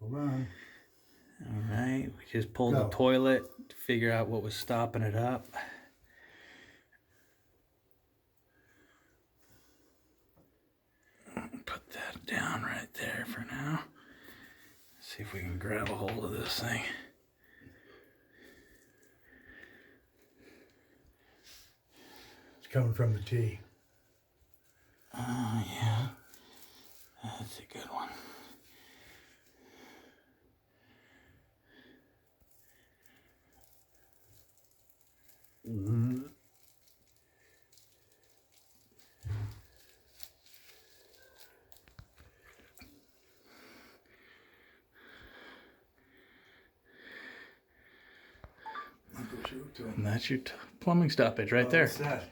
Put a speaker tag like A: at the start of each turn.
A: Hold on.
B: All right, we just pulled
A: Go.
B: the toilet to figure out what was stopping it up. Put that down right there for now. See if we can grab a hold of this thing.
A: It's coming from the T.
B: Oh, yeah. That's a good one.
A: Mm-hmm.
B: And that's your plumbing stoppage right there.
A: What's that?